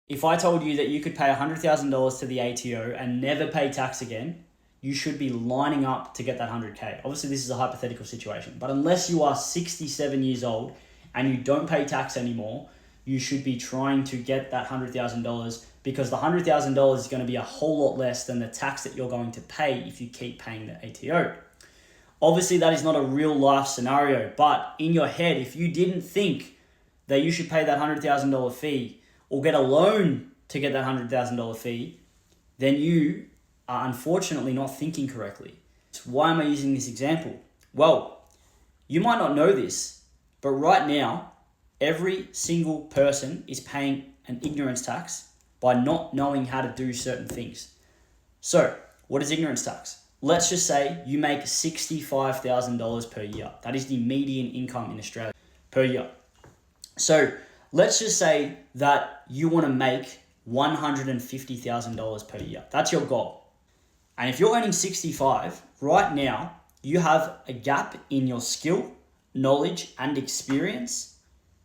If I told you that you could pay $100,000 to the ATO and never pay tax again, you should be lining up to get that 100K. Obviously, this is a hypothetical situation, but unless you are 67 years old and you don't pay tax anymore, you should be trying to get that $100,000, because the $100,000 is going to be a whole lot less than the tax that you're going to pay if you keep paying the ATO. Obviously, that is not a real life scenario, but in your head, if you didn't think that you should pay that $100,000 fee or get a loan to get that $100,000 fee, then you are unfortunately not thinking correctly. So why am I using this example? Well, you might not know this, but right now, every single person is paying an ignorance tax by not knowing how to do certain things. So, what is ignorance tax? Let's just say you make $65,000 per year. That is the median income in Australia per year. So, let's just say that you want to make $150,000 per year. That's your goal. And if you're earning 65, right now, you have a gap in your skill, knowledge, and experience,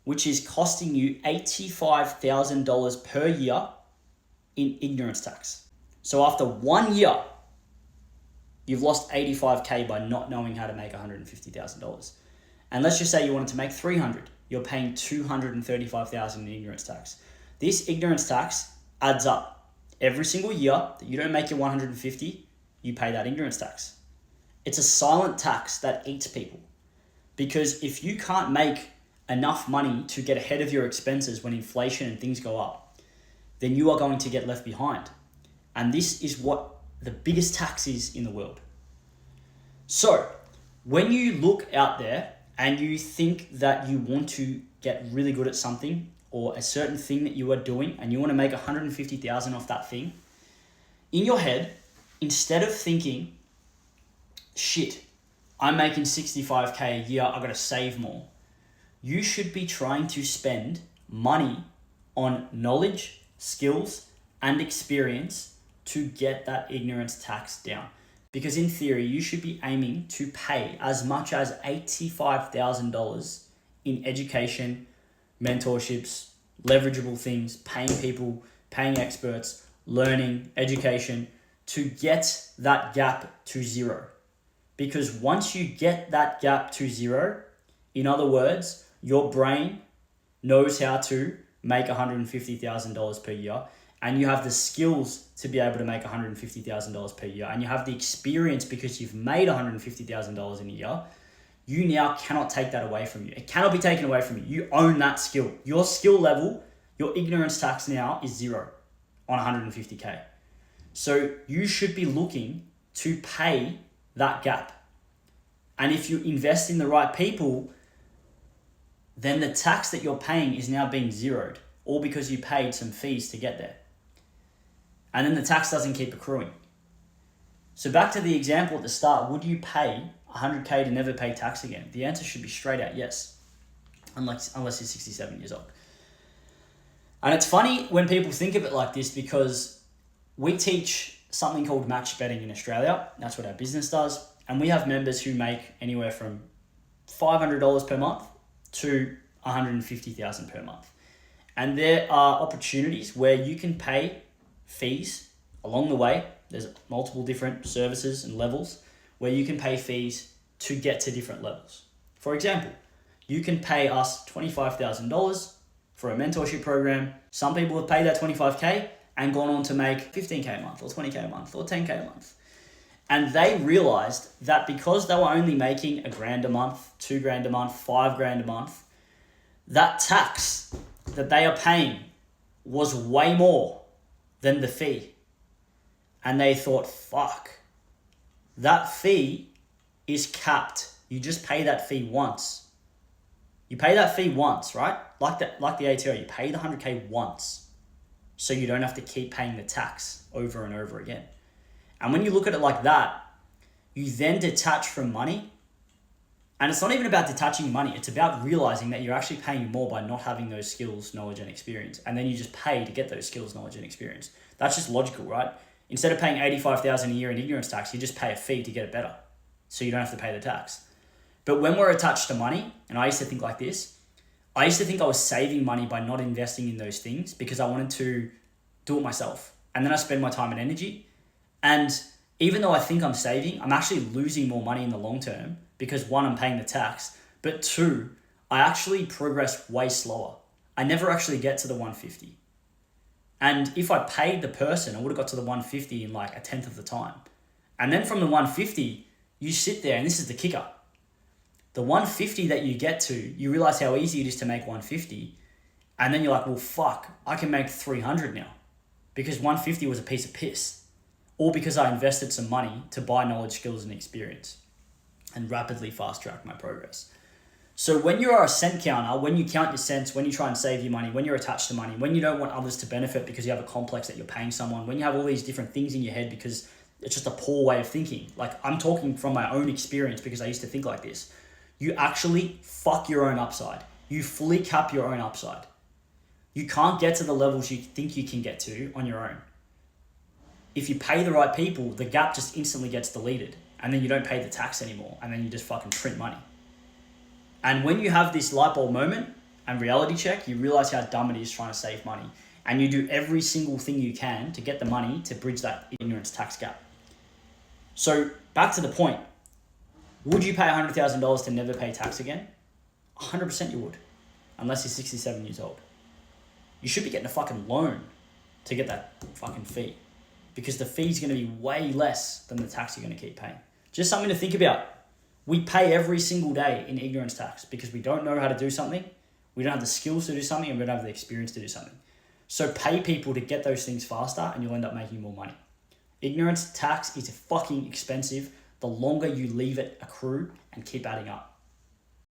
which is costing you $85,000 per year in ignorance tax. So after 1 year, you've lost $85K by not knowing how to make $150,000. And let's just say you wanted to make 300, you're paying $235,000 in ignorance tax. This ignorance tax adds up. Every single year that you don't make your 150, you pay that ignorance tax. It's a silent tax that eats people. Because if you can't make enough money to get ahead of your expenses when inflation and things go up, then you are going to get left behind. And this is what the biggest tax is in the world. So, when you look out there and you think that you want to get really good at something, or a certain thing that you are doing, and you want to make $150,000 off that thing, in your head, instead of thinking, shit, I'm making 65K a year, I gotta save more, you should be trying to spend money on knowledge, skills, and experience to get that ignorance tax down. Because in theory, you should be aiming to pay as much as $85,000 in education, mentorships, leverageable things, paying people, paying experts, learning, education, to get that gap to zero. Because once you get that gap to zero, in other words, your brain knows how to make $150,000 per year, and you have the skills to be able to make $150,000 per year, and you have the experience because you've made $150,000 in a year, you now cannot take that away from you. It cannot be taken away from you. You own that skill. Your skill level, your ignorance tax now is zero on 150K. So you should be looking to pay that gap. And if you invest in the right people, then the tax that you're paying is now being zeroed, all because you paid some fees to get there. And then the tax doesn't keep accruing. So back to the example at the start, would you pay 100K to never pay tax again? The answer should be straight out yes, unless you're 67 years old. And it's funny when people think of it like this, because we teach something called match betting in Australia. That's what our business does. And we have members who make anywhere from $500 per month to $150,000 per month. And there are opportunities where you can pay fees along the way. There's multiple different services and levels where you can pay fees to get to different levels. For example, you can pay us $25,000 for a mentorship program. Some people have paid that $25K and gone on to make $15K a month or $20K a month or $10K a month. And they realized that because they were only making $1,000 a month, $2,000 a month, $5,000 a month, that tax that they are paying was way more than the fee. And they thought, fuck, that fee is capped. You just pay that fee once. You pay that fee once, right? Like the ATO, you pay the 100K once, so you don't have to keep paying the tax over and over again. And when you look at it like that, you then detach from money. And it's not even about detaching money. It's about realizing that you're actually paying more by not having those skills, knowledge, and experience. And then you just pay to get those skills, knowledge, and experience. That's just logical, right? Instead of paying $85,000 a year in ignorance tax, you just pay a fee to get it better, so you don't have to pay the tax. But when we're attached to money, and I used to think like this, I used to think I was saving money by not investing in those things because I wanted to do it myself. And then I spend my time and energy. And even though I think I'm saving, I'm actually losing more money in the long term because one, I'm paying the tax, but two, I actually progress way slower. I never actually get to the 150. And if I paid the person, I would have got to the 150 in like a tenth of the time. And then from the 150, you sit there, and this is the kicker. The 150 that you get to, you realize how easy it is to make 150. And then you're like, well, fuck, I can make 300 now because 150 was a piece of piss. Or because I invested some money to buy knowledge, skills, and experience and rapidly fast track my progress. So when you are a cent counter, when you count your cents, when you try and save your money, when you're attached to money, when you don't want others to benefit because you have a complex that you're paying someone, when you have all these different things in your head because it's just a poor way of thinking. Like, I'm talking from my own experience because I used to think like this. You actually fuck your own upside. You fully cap your own upside. You can't get to the levels you think you can get to on your own. If you pay the right people, the gap just instantly gets deleted and then you don't pay the tax anymore and then you just fucking print money. And when you have this light bulb moment and reality check, you realize how dumb it is trying to save money. And you do every single thing you can to get the money to bridge that ignorance tax gap. So back to the point, would you pay $100,000 to never pay tax again? 100% you would, unless you're 67 years old. You should be getting a fucking loan to get that fucking fee because the fee is going to be way less than the tax you're going to keep paying. Just something to think about. We pay every single day in ignorance tax because we don't know how to do something, we don't have the skills to do something, and we don't have the experience to do something. So pay people to get those things faster and you'll end up making more money. Ignorance tax is fucking expensive the longer you leave it accrue and keep adding up.